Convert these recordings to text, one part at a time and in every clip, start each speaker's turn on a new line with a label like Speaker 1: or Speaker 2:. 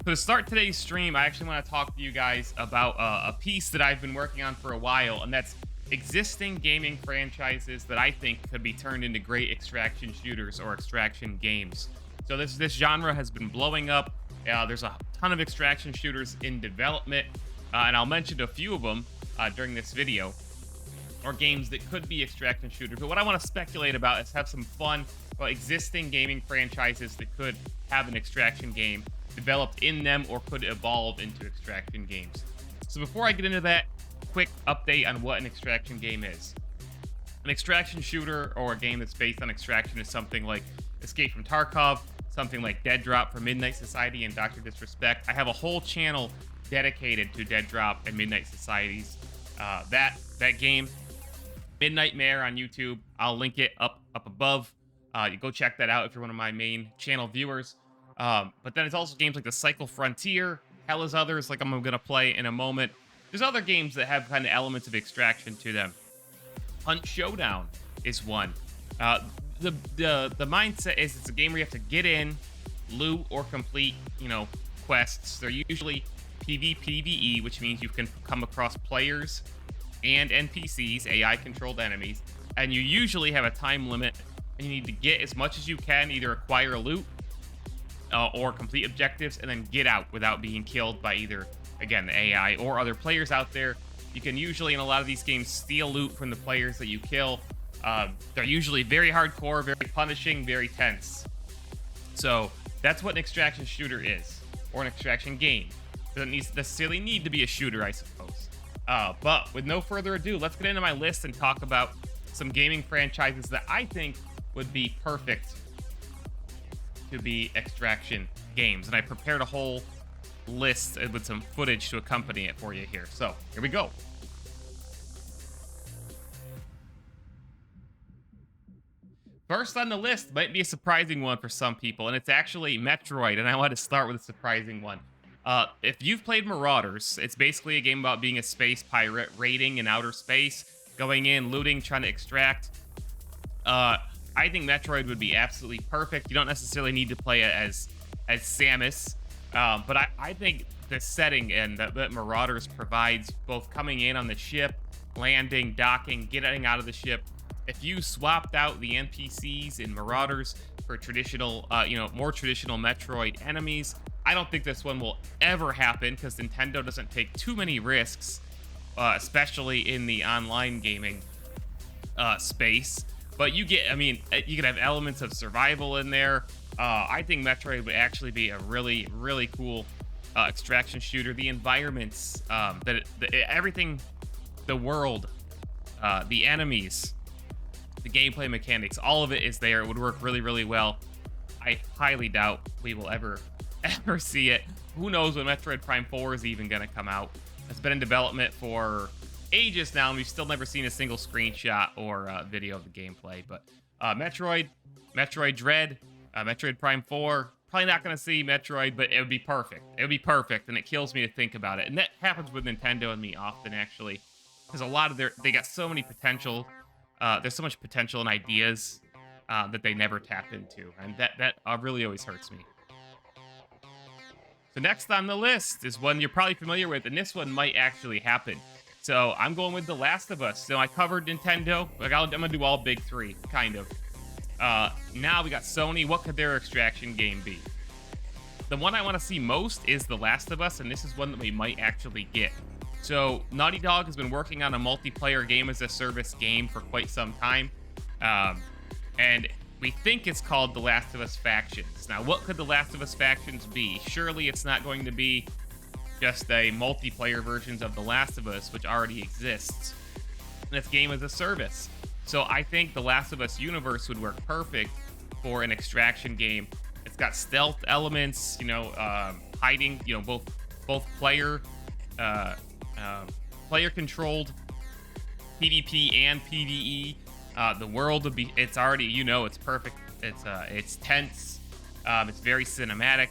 Speaker 1: So to start today's stream, I actually want to talk to you guys about a piece that I've been working on for a while, and that's existing gaming franchises that I think could be turned into great extraction shooters or extraction games. So this genre has been blowing up. There's a ton of extraction shooters in development, and I'll mention a few of them during this video, or games that could be extraction shooters. But what I want to speculate about is have some fun about existing gaming franchises that could have an extraction game developed in them or could evolve into extraction games. So before I get into that, quick update on what an extraction game is. An extraction shooter or a game that's based on extraction is something like Escape from Tarkov, something like DEADROP for Midnight Society and Dr. Disrespect. I have a whole channel dedicated to DEADROP and Midnight Societies. That game, Midnight Mayor on YouTube, I'll link it up above. You go check that out if you're one of my main channel viewers. But then it's also games like the Cycle Frontier, hell is others, like I'm gonna play in a moment. There's other games that have kind of elements of extraction to them. Hunt Showdown is one. The mindset is it's a game where you have to get in, loot, or complete, quests. They're usually PvPvE, which means you can come across players and NPCs, AI-controlled enemies, and you usually have a time limit, and you need to get as much as you can, either acquire loot or complete objectives, and then get out without being killed by either, again, the AI or other players out there. You can usually, in a lot of these games, steal loot from the players that you kill. They're usually very hardcore, very punishing, very tense. So that's what an extraction shooter is, or an extraction game. Doesn't necessarily need to be a shooter, I suppose. But with no further ado, let's get into my list and talk about some gaming franchises that I think would be perfect to be extraction games. And I prepared a whole list with some footage to accompany it for you here. So here we go. First on the list might be a surprising one for some people, and it's actually Metroid, and I want to start with a surprising one. If you've played Marauders, it's basically a game about being a space pirate, raiding in outer space, going in, looting, trying to extract. I think Metroid would be absolutely perfect. You don't necessarily need to play it as Samus, but I think the setting and that Marauders provides, both coming in on the ship, landing, docking, getting out of the ship. If you swapped out the NPCs in Marauders for traditional, more traditional Metroid enemies, I don't think this one will ever happen because Nintendo doesn't take too many risks, especially in the online gaming space. But you could have elements of survival in there. I think Metroid would actually be a really, really cool extraction shooter. The environments, everything, the world, the enemies, the gameplay mechanics, all of it is there. It would work really, really well. I highly doubt we will ever see it. Who knows when Metroid Prime 4 is even going to come out. It's been in development for ages now, and we've still never seen a single screenshot or video of the gameplay. But Metroid Dread, Metroid Prime 4, probably not going to see Metroid, but it would be perfect. It would be perfect, and it kills me to think about it. And that happens with Nintendo and me often, actually, because a lot of they got so many potential. There's so much potential and ideas that they never tap into, and that really always hurts me. So next on the list is one you're probably familiar with, and this one might actually happen. So I'm going with The Last of Us. So I covered Nintendo. I'm going to do all big three, kind of. Now we got Sony. What could their extraction game be? The one I want to see most is The Last of Us, and this is one that we might actually get. So Naughty Dog has been working on a multiplayer game-as-a-service game for quite some time. And we think it's called The Last of Us Factions. Now, what could The Last of Us Factions be? Surely it's not going to be just a multiplayer versions of The Last of Us, which already exists. And it's game as a service. So I think The Last of Us universe would work perfect for an extraction game. It's got stealth elements, hiding, both player controlled PvP and PvE. The world would be, it's already, it's perfect. It's tense. It's very cinematic.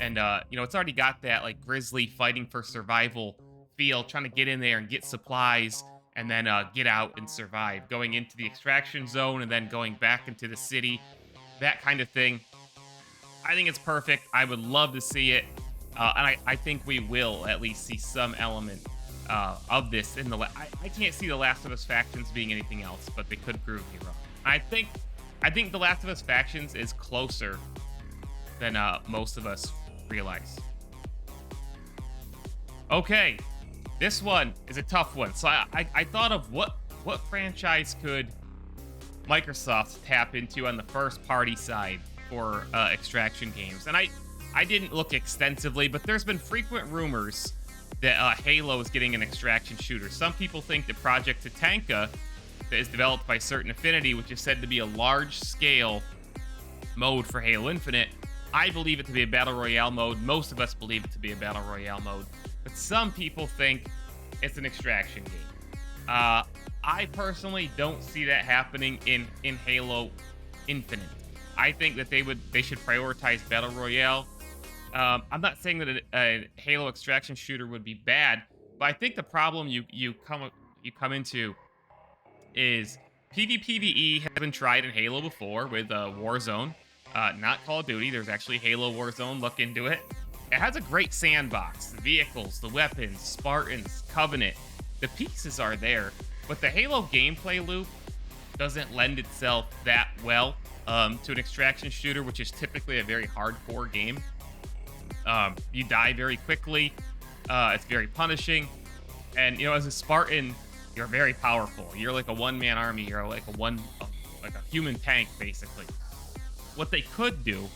Speaker 1: And, it's already got that, like, Grizzly fighting for survival feel, trying to get in there and get supplies, and then get out and survive. Going into the extraction zone and then going back into the city. That kind of thing. I think it's perfect. I would love to see it. And I think we will at least see some element of this in the. I can't see the Last of Us factions being anything else, but they could prove me wrong. I think the Last of Us factions is closer than most of us realize. Okay, this one is a tough one. So I thought of what franchise could Microsoft tap into on the first party side for extraction games, and I didn't look extensively, but there's been frequent rumors that Halo is getting an extraction shooter. Some people think that Project Tatanka, that is developed by Certain Affinity, which is said to be a large-scale mode for Halo Infinite. I believe it to be a Battle Royale mode. Most of us believe it to be a Battle Royale mode. But some people think it's an extraction game. I personally don't see that happening in Halo Infinite. I think that they should prioritize Battle Royale. I'm not saying that a Halo extraction shooter would be bad, but I think the problem you come into is PvPvE has been tried in Halo before with Warzone, not Call of Duty. There's actually Halo Warzone. Look into it. It has a great sandbox. The vehicles, the weapons, Spartans, Covenant. The pieces are there, but the Halo gameplay loop doesn't lend itself that well to an extraction shooter, which is typically a very hardcore game. You die very quickly. It's very punishing. And, as a Spartan, you're very powerful. You're like a one-man army. You're like a human tank, basically. What they could do,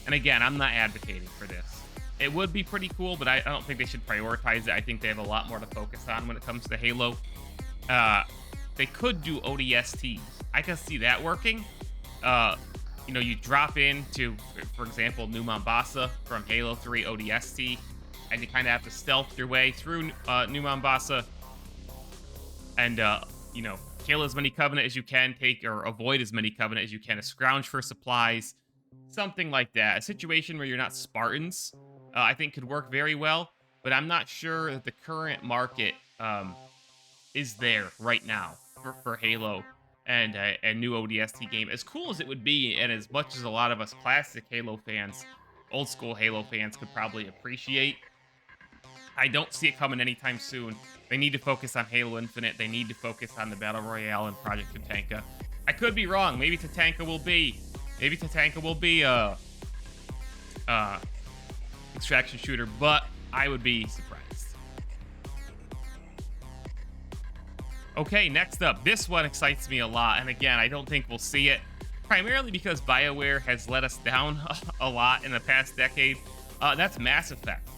Speaker 1: and again, I'm not advocating for this. It would be pretty cool, but I don't think they should prioritize it. I think they have a lot more to focus on when it comes to Halo. They could do ODSTs. I can see that working. You drop into, for example, New Mombasa from Halo 3 ODST, and you kind of have to stealth your way through New Mombasa and, kill as many Covenant as you can, take or avoid as many Covenant as you can, to scrounge for supplies, something like that. A situation where you're not Spartans, I think could work very well, but I'm not sure that the current market is there right now for Halo and a new ODST game. As cool as it would be, and as much as a lot of us classic Halo fans, old school Halo fans could probably appreciate, I don't see it coming anytime soon. They need to focus on Halo Infinite. They need to focus on the Battle Royale and Project Tatanka. I could be wrong. Maybe Tatanka will be a extraction shooter, but I would be surprised. Okay, next up. This one excites me a lot, and again, I don't think we'll see it, primarily because BioWare has let us down a lot in the past decade. That's Mass Effect.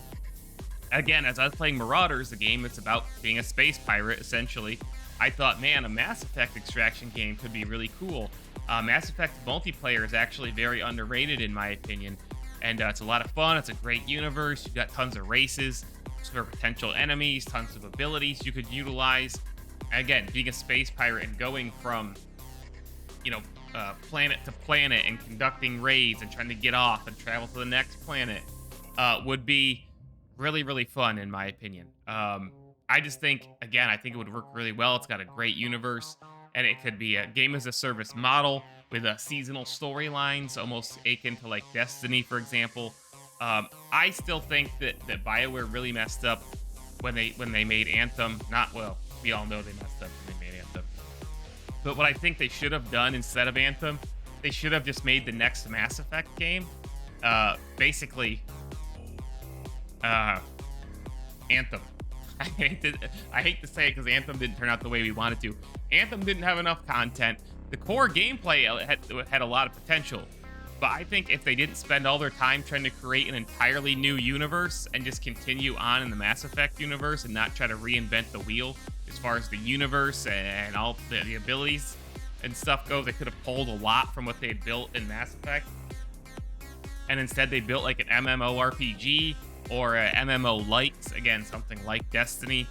Speaker 1: Again, as I was playing Marauders, the game that's about being a space pirate, essentially, I thought, man, a Mass Effect extraction game could be really cool. Mass Effect multiplayer is actually very underrated, in my opinion, and it's a lot of fun. It's a great universe. You've got tons of races for potential enemies, tons of abilities you could utilize. Again, being a space pirate and going from, planet to planet and conducting raids and trying to get off and travel to the next planet would be really, really fun, in my opinion. I just think, again, I think it would work really well. It's got a great universe, and it could be a game-as-a-service model with seasonal storylines, almost akin to, like, Destiny, for example. I still think that BioWare really messed up when they made Anthem. We all know they messed up when they made Anthem. But what I think they should have done instead of Anthem, they should have just made the next Mass Effect game, basically, Anthem. I hate to say it because Anthem didn't turn out the way we wanted to. Anthem didn't have enough content. The core gameplay had a lot of potential, but I think if they didn't spend all their time trying to create an entirely new universe and just continue on in the Mass Effect universe and not try to reinvent the wheel as far as the universe and all the abilities and stuff go, they could have pulled a lot from what they had built in Mass Effect. And instead they built like an MMORPG or a MMO light, again, something like Destiny,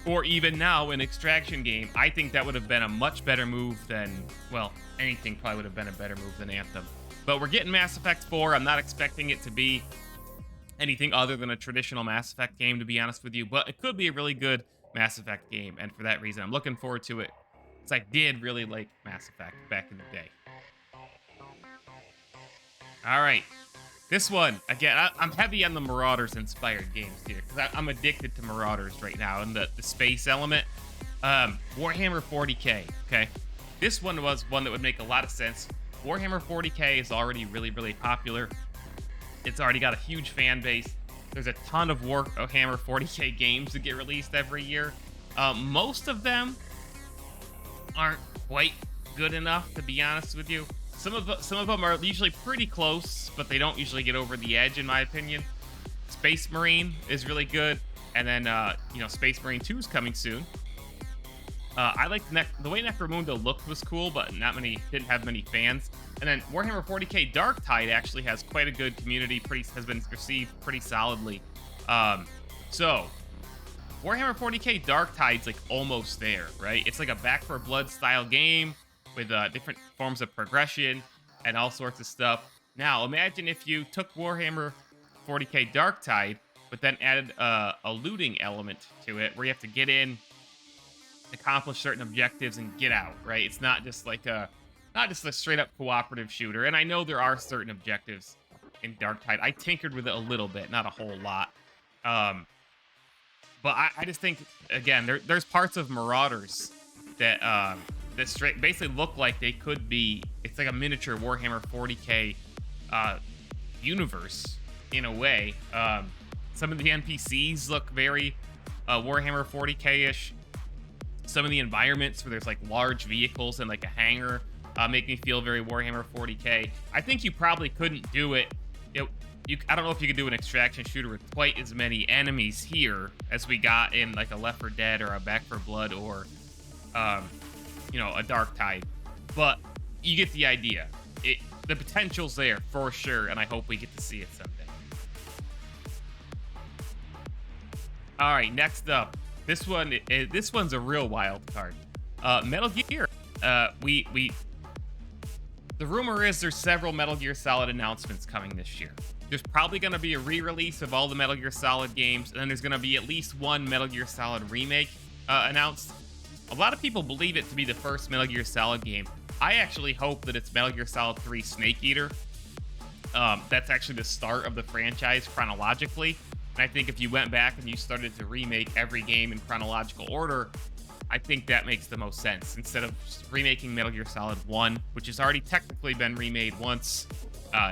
Speaker 1: or even now an extraction game. I think that would have been a much better move than, well, anything probably would have been a better move than Anthem. But we're getting Mass Effect 4. I'm not expecting it to be anything other than a traditional Mass Effect game, to be honest with you, but it could be a really good Mass Effect game, and for that reason, I'm looking forward to it, because I did really like Mass Effect back in the day. All right. This one, again, I'm heavy on the Marauders-inspired games here, because I'm addicted to Marauders right now, and the space element. Warhammer 40k, okay? This one was one that would make a lot of sense. Warhammer 40k is already really, really popular. It's already got a huge fan base. There's a ton of Warhammer 40k games that get released every year. Most of them aren't quite good enough, to be honest with you. Some of them are usually pretty close, but they don't usually get over the edge, in my opinion. Space Marine is really good, and then Space Marine 2 is coming soon. I like the way Necromundo looked was cool, but didn't have many fans. And then Warhammer 40k Darktide actually has quite a good community, has been received pretty solidly. So Warhammer 40k Darktide's like almost there, right? It's like a Back 4 Blood style game with different forms of progression and all sorts of stuff. Now, imagine if you took Warhammer 40k Darktide, but then added a looting element to it, where you have to get in, accomplish certain objectives, and get out, right? It's not just a straight up cooperative shooter. And I know there are certain objectives in Darktide. I tinkered with it a little bit, not a whole lot. But I just think, again, there's parts of Marauders that basically look like they could be. It's like a miniature Warhammer 40k universe in a way. Some of the NPCs look very Warhammer 40k-ish. Some of the environments where there's like large vehicles and like a hangar make me feel very Warhammer 40k. I think you probably couldn't do it. I don't know if you could do an extraction shooter with quite as many enemies here as we got in like a Left 4 Dead or a Back 4 Blood or a Darktide. But you get the idea. The potential's there for sure, and I hope we get to see it someday. All right, next up. This one's a real wild card. Metal Gear. The rumor is there's several Metal Gear Solid announcements coming this year. There's probably going to be a re-release of all the Metal Gear Solid games, and then there's going to be at least one Metal Gear Solid remake announced. A lot of people believe it to be the first Metal Gear Solid game. I actually hope that it's Metal Gear Solid 3 Snake Eater. That's actually the start of the franchise chronologically. And I think if you went back and you started to remake every game in chronological order, I think that makes the most sense. Instead of remaking Metal Gear Solid 1, which has already technically been remade once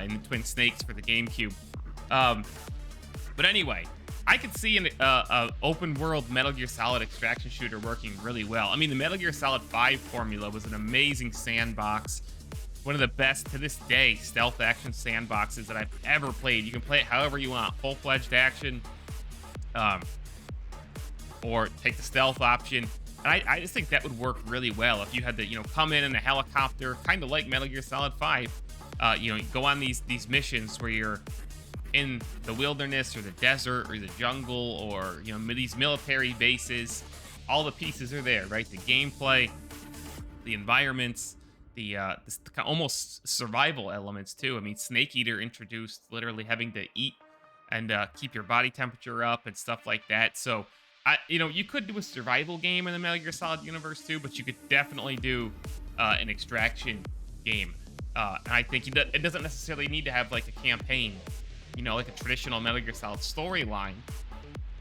Speaker 1: in the Twin Snakes for the GameCube. But anyway, I could see an open-world Metal Gear Solid extraction shooter working really well. I mean, the Metal Gear Solid 5 formula was an amazing sandbox. One of the best, to this day, stealth action sandboxes that I've ever played. You can play it however you want. Full-fledged action, or take the stealth option. And I just think that would work really well if you had to, come in a helicopter, kind of like Metal Gear Solid 5. You go on these missions where you're in the wilderness or the desert or the jungle or, these military bases. All the pieces are there, right? The gameplay, the environments, the almost survival elements too. I mean, Snake Eater introduced literally having to eat and keep your body temperature up and stuff like that. So, you could do a survival game in the Metal Gear Solid universe too, but you could definitely do an extraction game. And I think it doesn't necessarily need to have like a campaign, like a traditional Metal Gear Solid storyline.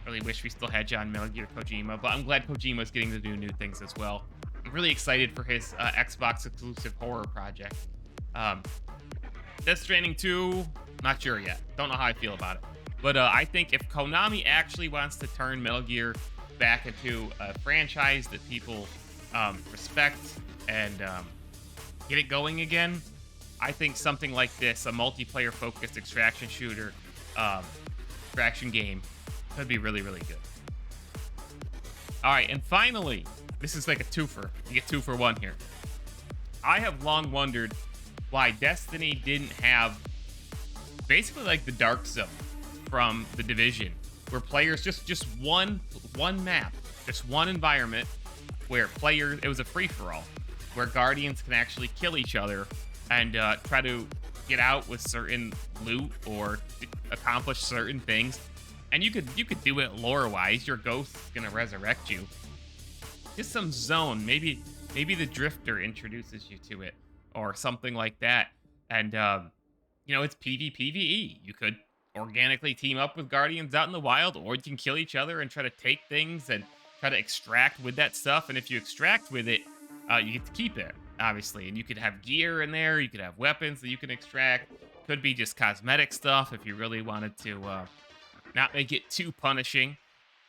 Speaker 1: Really wish we still had John Metal Gear Kojima, but I'm glad Kojima's getting to do new things as well. I'm really excited for his Xbox exclusive horror project. Death Stranding 2, not sure yet. Don't know how I feel about it. But I think if Konami actually wants to turn Metal Gear back into a franchise that people respect and get it going again, I think something like this, a multiplayer-focused extraction shooter, extraction game, could be really, really good. All right, and finally, this is like a twofer. You get 2 for 1 here. I have long wondered why Destiny didn't have basically like the Dark Zone from The Division, where players just one map, just one environment where it was a free-for-all, where Guardians can actually kill each other and try to get out with certain loot or accomplish certain things. And you could do it lore-wise. Your ghost's gonna resurrect you. Just some zone. Maybe the Drifter introduces you to it or something like that. And it's PvPvE. You could organically team up with Guardians out in the wild, or you can kill each other and try to take things and try to extract with that stuff. And if you extract with it, you get to keep it, obviously. And you could have gear in there. You could have weapons that you can extract. Could be just cosmetic stuff if you really wanted to not make it too punishing.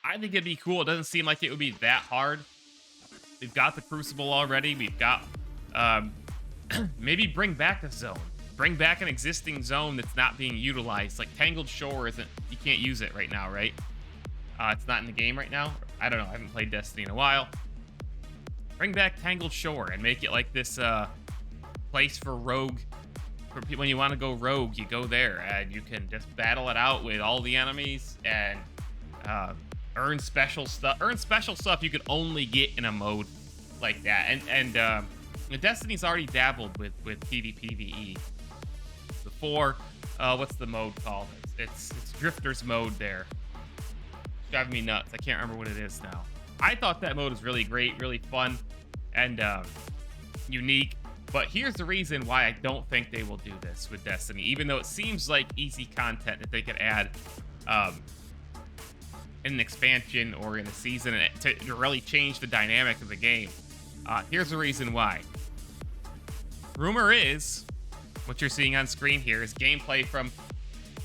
Speaker 1: I think it'd be cool. It doesn't seem like it would be that hard. We've got the Crucible already. We've got maybe bring back a zone. Bring back an existing zone that's not being utilized. Like Tangled Shore isn't, you can't use it right now, right? It's not in the game right now. I don't know. I haven't played Destiny in a while. Bring back Tangled Shore and make it like this place for rogue. For people, when you want to go rogue, you go there and you can just battle it out with all the enemies and earn special stuff. Earn special stuff you could only get in a mode like that. And Destiny's already dabbled with PvPvE before. What's the mode called? It's Drifter's mode there. It's driving me nuts. I can't remember what it is now. I thought that mode was really great, really fun, and unique. But here's the reason why I don't think they will do this with Destiny, even though it seems like easy content that they could add in an expansion or in a season to really change the dynamic of the game. Here's the reason why. Rumor is, what you're seeing on screen here is gameplay from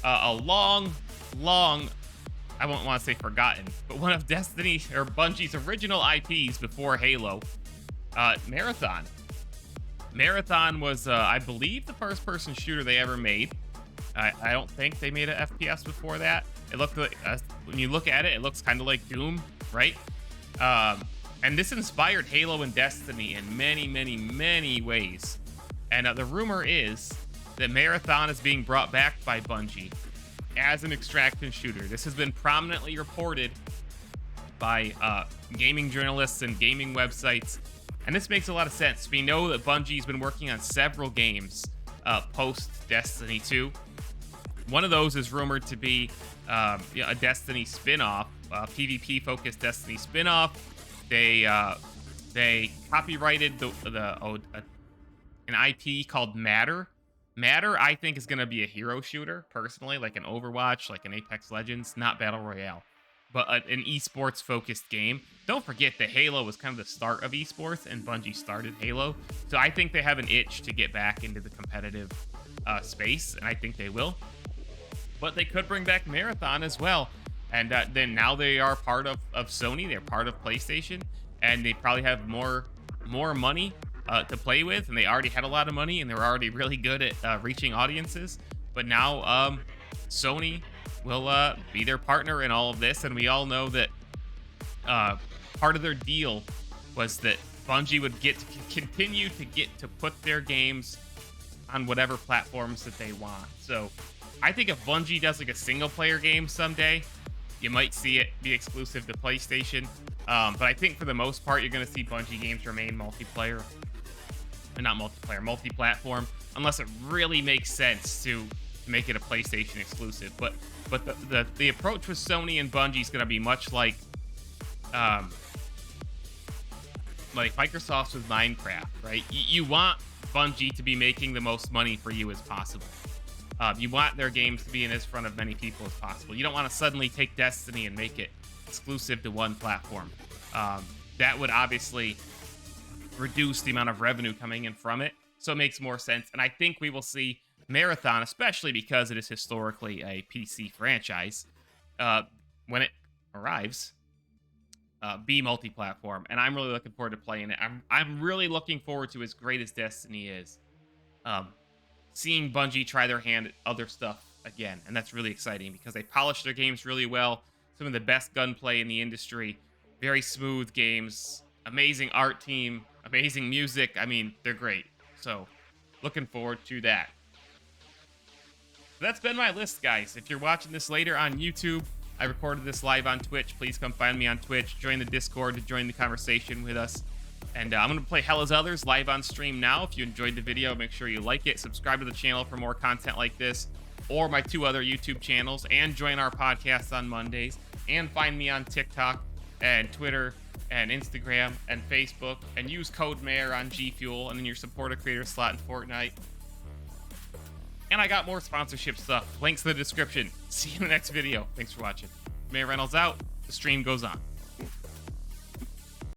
Speaker 1: a long, I won't want to say forgotten, but one of Destiny or Bungie's original IPs before Halo, Marathon. Marathon was, I believe, the first-person shooter they ever made. I don't think they made an FPS before that. It looked like, when you look at it, it looks kind of like Doom, right? And this inspired Halo and Destiny in many ways. And the rumor is that Marathon is being brought back by Bungie as an extraction shooter. This has been prominently reported by gaming journalists and gaming websites. And this makes a lot of sense. We know that Bungie's been working on several games post-Destiny 2. One of those is rumored to be a Destiny spin-off, PvP-focused Destiny spin-off. They copyrighted an IP called Matter. Matter, I think, is going to be a hero shooter, personally, like an Overwatch, like an Apex Legends, not Battle Royale, but an esports-focused game. Don't forget that Halo was kind of the start of esports, and Bungie started Halo. So I think they have an itch to get back into the competitive space, and I think they will. But they could bring back Marathon as well. And then now they are part of Sony. They're part of PlayStation, and they probably have more money to play with, and they already had a lot of money, and they were already really good at reaching audiences. But now Sony will be their partner in all of this, and we all know that part of their deal was that Bungie would get to continue to get to put their games on whatever platforms that they want. So I think if Bungie does like a single-player game someday, you might see it be exclusive to PlayStation. But I think for the most part, you're going to see Bungie games remain multiplayer. Not multiplayer, multi-platform, unless it really makes sense to make it a PlayStation exclusive. But the approach with Sony and Bungie is going to be much like Microsoft's with Minecraft, right? You want Bungie to be making the most money for you as possible. You want their games to be in as front of many people as possible. You don't want to suddenly take Destiny and make it exclusive to one platform. That would obviously reduce the amount of revenue coming in from it. So it makes more sense. And I think we will see Marathon, especially because it is historically a PC franchise, when it arrives, be multi-platform. And I'm really looking forward to playing it. I'm really looking forward to, as great as Destiny is, seeing Bungie try their hand at other stuff again. And that's really exciting because they polish their games really well. Some of the best gunplay in the industry. Very smooth games. Amazing art team. Amazing music. I mean, they're great. So, looking forward to that. That's been my list, guys. If you're watching this later on YouTube, I recorded this live on Twitch. Please come find me on Twitch. Join the Discord to join the conversation with us. And I'm going to play Hell as Others live on stream now. If you enjoyed the video, make sure you like it. Subscribe to the channel for more content like this, or my 2 other YouTube channels, and join our podcast on Mondays. And find me on TikTok and Twitter and Instagram and Facebook, and use code Mayor on G Fuel, and then your support a creator slot in Fortnite. And I got more sponsorship stuff. Links in the description. See you in the next video. Thanks for watching. Mayor Reynolds out. The stream goes on.